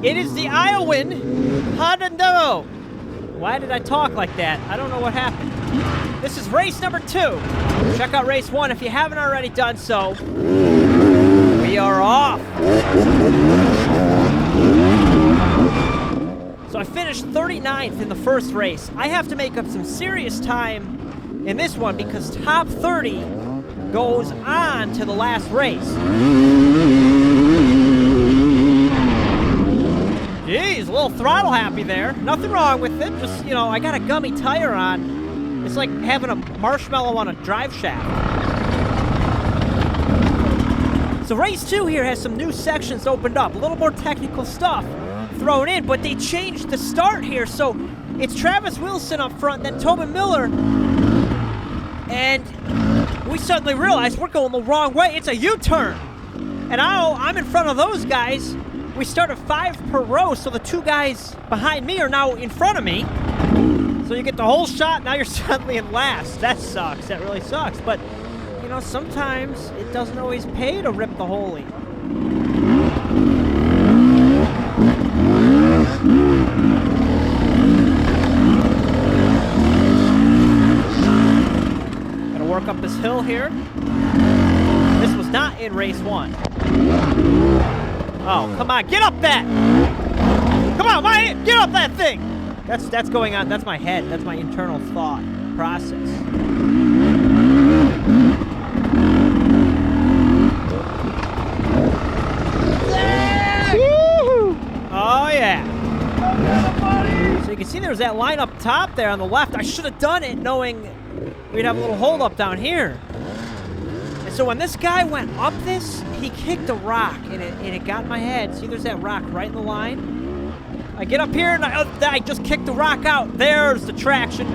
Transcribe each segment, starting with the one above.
It is the Iowan Hard Enduro. Why did I talk like that? I don't know what happened. This is race number 2. Check out race 1 if you haven't already done so. We are off. So I finished 39th in the first race. I have to make up some serious time in this one because top 30 goes on to the last race. Jeez, a little throttle happy there. Nothing wrong with it. Just, you know, I got a gummy tire on. It's like having a marshmallow on a drive shaft. So race 2 here has some new sections opened up. A little more technical stuff thrown in, but they changed the start here. So it's Travis Wilson up front, then Tobin Miller. And we suddenly realized we're going the wrong way. It's a U-turn. And I'm in front of those guys. We started 5 per row, so the 2 guys behind me are now in front of me. So you get the whole shot, now you're suddenly in last. That sucks, that really sucks. But, you know, sometimes it doesn't always pay to rip the holy. Gotta work up this hill here. This was not in race 1. Oh, come on, get up that! Come on, get up that thing! That's going on, that's my head, that's my internal thought process. Yeah! Oh, yeah. So you can see there's that line up top there on the left. I should have done it knowing we'd have a little hold up down here. So when this guy went up this, he kicked a rock, and it got in my head. See, there's that rock right in the line. I get up here, and I just kicked the rock out. There's the traction.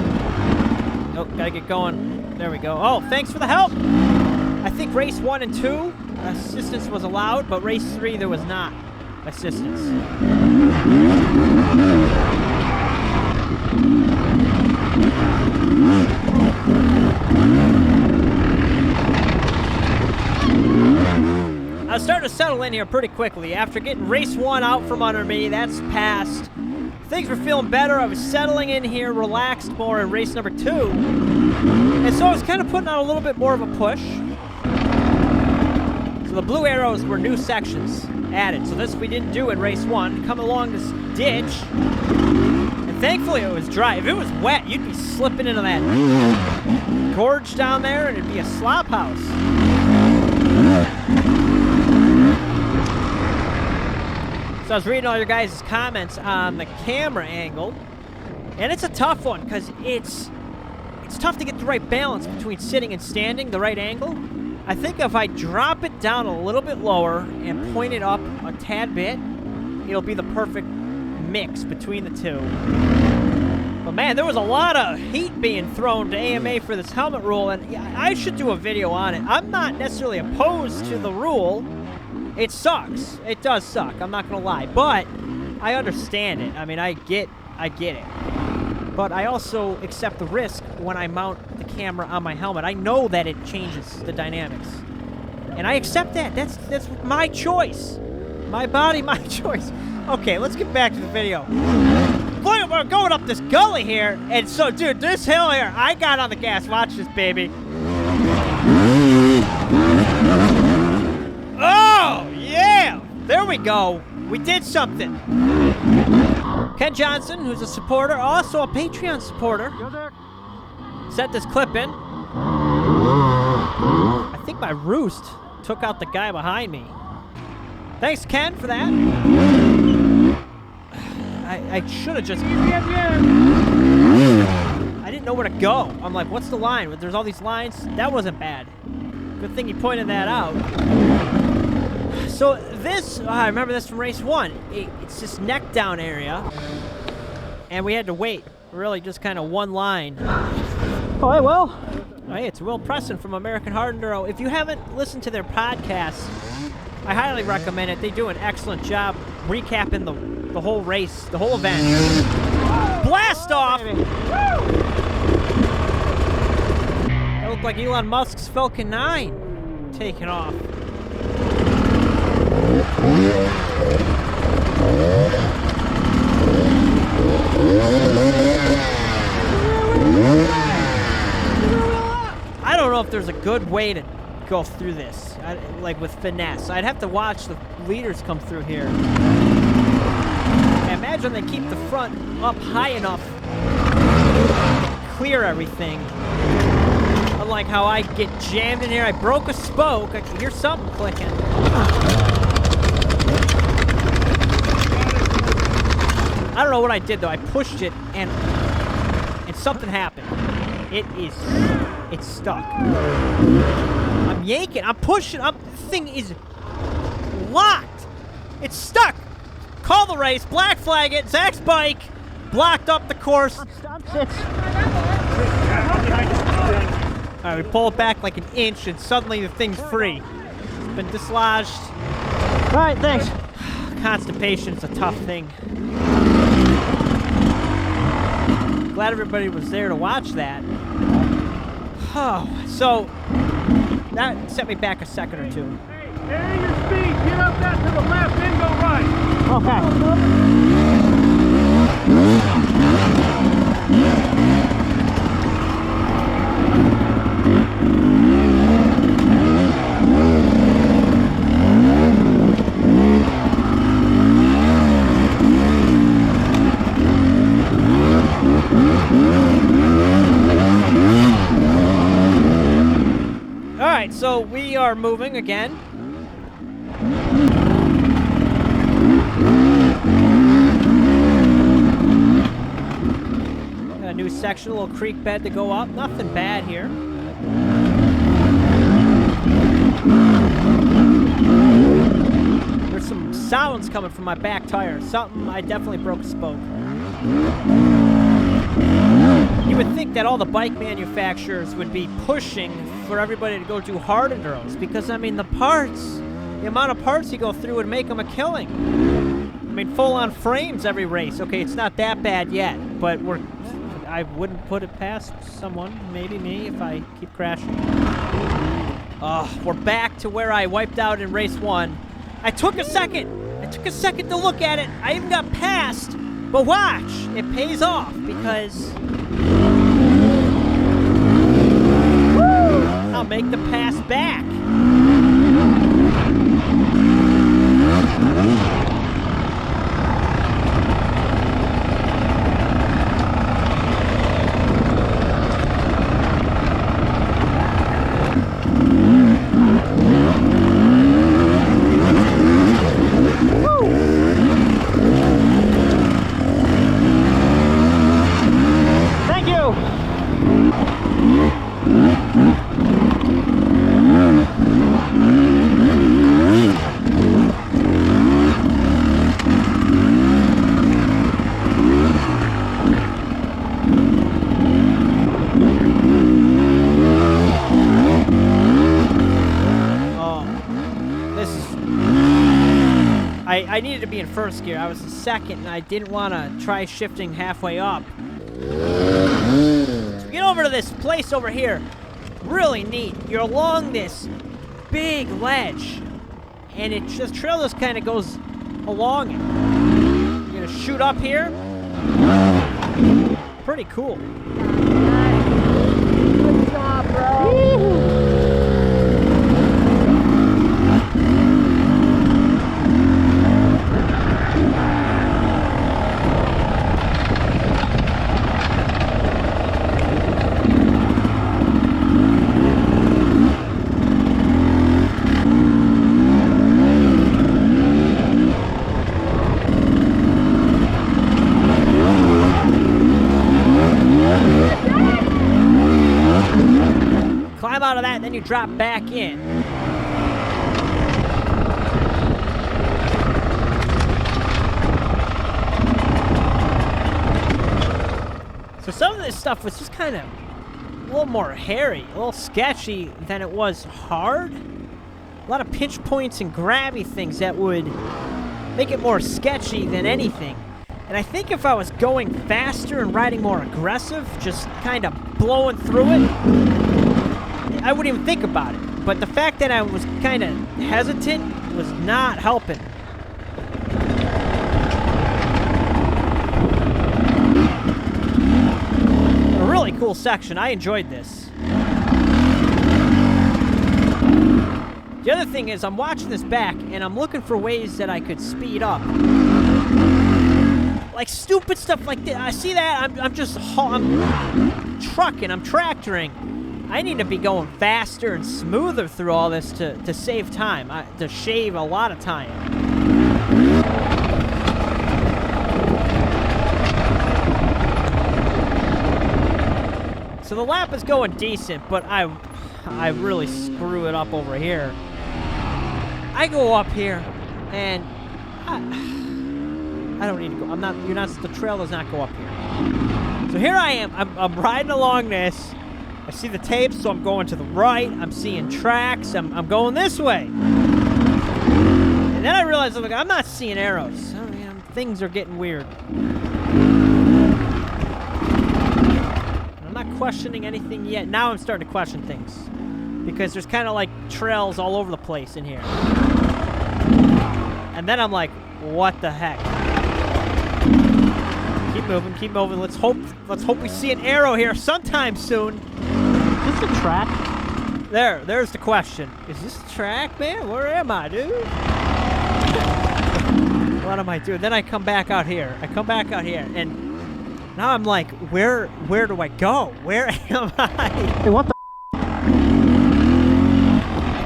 Oh, gotta get going. There we go. Oh, thanks for the help. I think race 1 and 2, assistance was allowed, but race 3, there was not assistance. I was starting to settle in here pretty quickly. After getting race 1 out from under me, that's passed. Things were feeling better. I was settling in here, relaxed more in race number 2. And so I was kind of putting on a little bit more of a push. So the blue arrows were new sections added. So this we didn't do in race 1. Come along this ditch. And thankfully it was dry. If it was wet, you'd be slipping into that gorge down there and it'd be a slop house. So I was reading all your guys' comments on the camera angle, and it's a tough one because it's tough to get the right balance between sitting and standing, the right angle. I think if I drop it down a little bit lower and point it up a tad bit, it'll be the perfect mix between the two. But man, there was a lot of heat being thrown to AMA for this helmet rule, and I should do a video on it. I'm not necessarily opposed to the rule. It sucks. It does suck. I'm not gonna lie, but I understand it. I mean, I get it. But I also accept the risk when I mount the camera on my helmet. I know that it changes the dynamics, and I accept that. That's my choice. My body, my choice. Okay, let's get back to the video. Look, we're going up this gully here, and so, dude, this hill here, I got on the gas. Watch this, baby. Oh, yeah! There we go. We did something. Ken Johnson, who's a supporter, also a Patreon supporter, sent this clip in. I think my roost took out the guy behind me. Thanks, Ken, for that. I should have just... I didn't know where to go. I'm like, what's the line? There's all these lines. That wasn't bad. Good thing you pointed that out. So this, I remember this from race 1. It's this neck down area. And we had to wait. Really just kind of one line. Oh, well. Hey, it's Will Preston from American Hard Enduro. If you haven't listened to their podcast, I highly recommend it. They do an excellent job recapping the whole race, the whole event. Blast off! That looked like Elon Musk's Falcon 9 taking off. good way to go through this, like with finesse. I'd have to watch the leaders come through here. I imagine they keep the front up high enough to clear everything. Unlike how I get jammed in here. I broke a spoke. I can hear something clicking. I don't know what I did though. I pushed it and something happened. It's stuck. I'm yanking. I'm pushing. The thing is locked. It's stuck. Call the race. Black flag it. Zach's bike blocked up the course. Alright, we pull it back like an inch and suddenly the thing's free. It's been dislodged. Alright, thanks. Constipation's a tough thing. Glad everybody was there to watch that. Oh, so that set me back a second or two. Hey, vary your speed. Get up that to the left, then go right. Alright, so we are moving again. Got a new section, a little creek bed to go up. Nothing bad here. There's some sounds coming from my back tire. Something, I definitely broke a spoke. You would think that all the bike manufacturers would be pushing for everybody to go do hard enduros because, I mean, the amount of parts you go through would make them a killing. I mean, full-on frames every race. Okay, it's not that bad yet, but I wouldn't put it past someone, maybe me, if I keep crashing. We're back to where I wiped out in race 1. I took a second to look at it. I even got past, but watch, it pays off because I'll make the pass back. Thank you. I needed to be in first gear. I was in second, and I didn't want to try shifting halfway up. So get over to this place over here. Really neat. You're along this big ledge, and it just trail just kind of goes along it. You're gonna shoot up here. Pretty cool. Good job, bro. Climb out of that, and then you drop back in. So some of this stuff was just kind of a little more hairy, a little sketchy than it was hard. A lot of pinch points and grabby things that would make it more sketchy than anything. And I think if I was going faster and riding more aggressive, just kind of blowing through it, I wouldn't even think about it. But the fact that I was kind of hesitant was not helping. A really cool section. I enjoyed this. The other thing is I'm watching this back, and I'm looking for ways that I could speed up. Like stupid stuff like this. I see that, I'm trucking, I'm tractoring. I need to be going faster and smoother through all this to save time, to shave a lot of time. So the lap is going decent, but I really screw it up over here. I go up here, and I don't need to go. The trail does not go up here. So here I am. I'm riding along this. I see the tapes, so I'm going to the right. I'm seeing tracks. I'm going this way. And then I realize, I'm not seeing arrows. Oh, yeah, things are getting weird. I'm not questioning anything yet. Now I'm starting to question things. Because there's kind of like trails all over the place in here. And then I'm like, what the heck? Keep moving, keep moving. Let's hope we see an arrow here sometime soon. Is this a track? There's the question. Is this a track, man? Where am I, dude? What am I doing? Then I come back out here. And now I'm like, where do I go? Where am I? Hey, what the?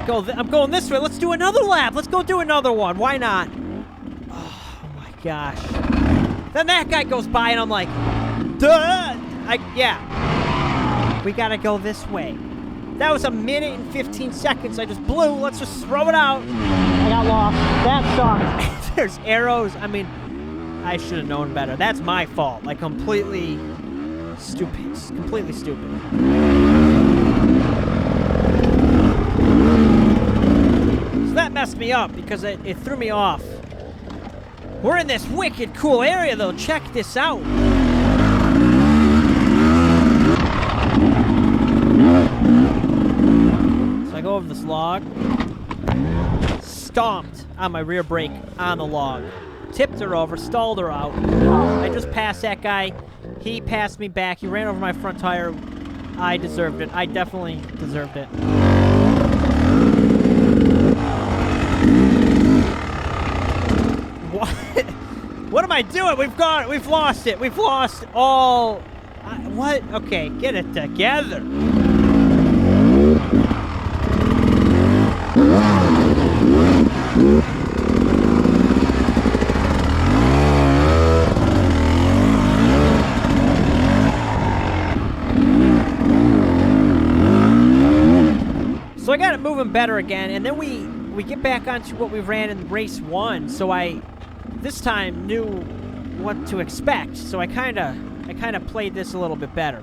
I'm going this way. Let's do another lap. Let's go do another one. Why not? Oh my gosh. Then that guy goes by and I'm like, duh! Yeah. We gotta go this way. That was 1 minute and 15 seconds I just blew. Let's just throw it out. I got lost. That sucks. There's arrows. I mean, I should have known better. That's my fault. Like, completely stupid. Completely stupid. So that messed me up because it threw me off. We're in this wicked cool area, though. Check this out. So I go over this log. Stomped on my rear brake on the log. Tipped her over, stalled her out. I just passed that guy. He passed me back. He ran over my front tire. I deserved it. I definitely deserved it. What? What am I doing? We've lost it. We've lost all... what? Okay, get it together. So I got it moving better again, and then we get back onto what we ran in race 1. So I this time knew what to expect. So I kind of played this a little bit better.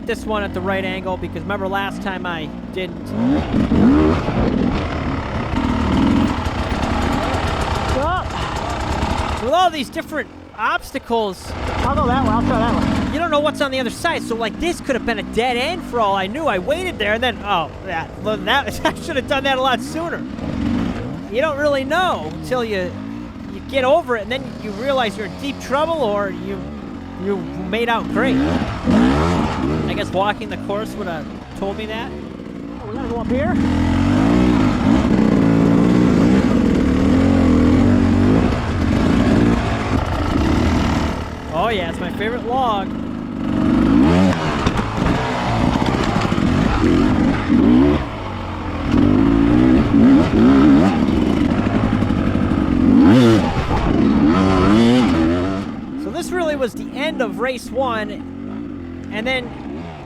This one at the right angle because remember last time I didn't. So with all these different obstacles, I'll go that way. I'll try that way. you don't know what's on the other side. So like this could have been a dead end for all I knew. I waited there and then that I should have done that a lot sooner. You don't really know until you get over it and then you realize you're in deep trouble or you made out great. I guess walking the course would have told me that. Oh, we gotta go up here? Oh yeah, it's my favorite log. So this really was the end of race 1. And then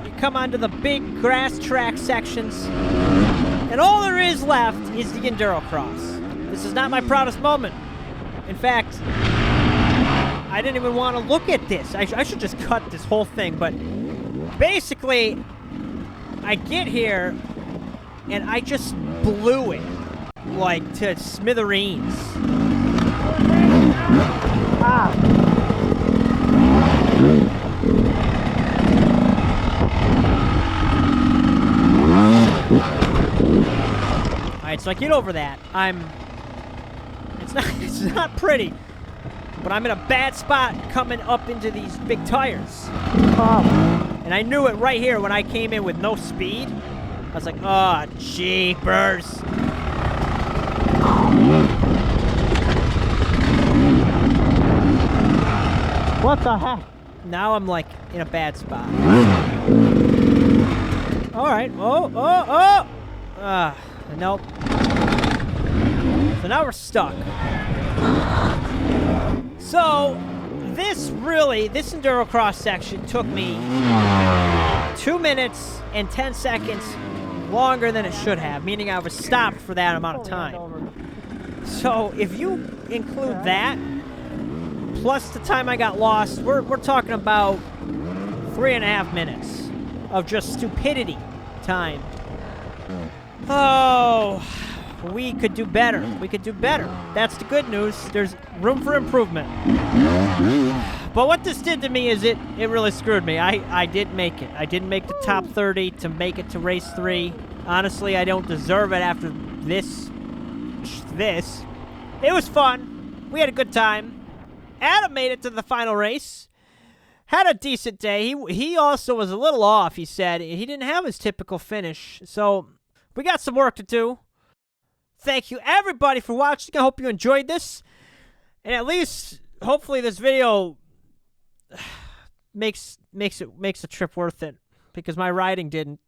you come onto the big grass track sections. And all there is left is the Enduro Cross. This is not my proudest moment. In fact, I didn't even want to look at this. I should just cut this whole thing. But basically, I get here, and I just blew it. Like, to smithereens. Alright, so I get over that. It's not pretty. But I'm in a bad spot coming up into these big tires. And I knew it right here when I came in with no speed. I was like, oh, jeepers. What the heck? Now I'm like in a bad spot. Alright. Nope. So now we're stuck. So, this Enduro Cross section took me 2 minutes and 10 seconds longer than it should have, meaning I was stopped for that amount of time. So, if you include that, plus the time I got lost, we're talking about 3.5 minutes of just stupidity time. Oh, we could do better. We could do better. That's the good news. There's room for improvement. But what this did to me is it really screwed me. I didn't make it. I didn't make the top 30 to make it to race 3. Honestly, I don't deserve it after this. It was fun. We had a good time. Adam made it to the final race. Had a decent day. He also was a little off, he said. He didn't have his typical finish. So, we got some work to do. Thank you, everybody, for watching. I hope you enjoyed this. And at least, hopefully, this video makes the trip worth it. Because my riding didn't.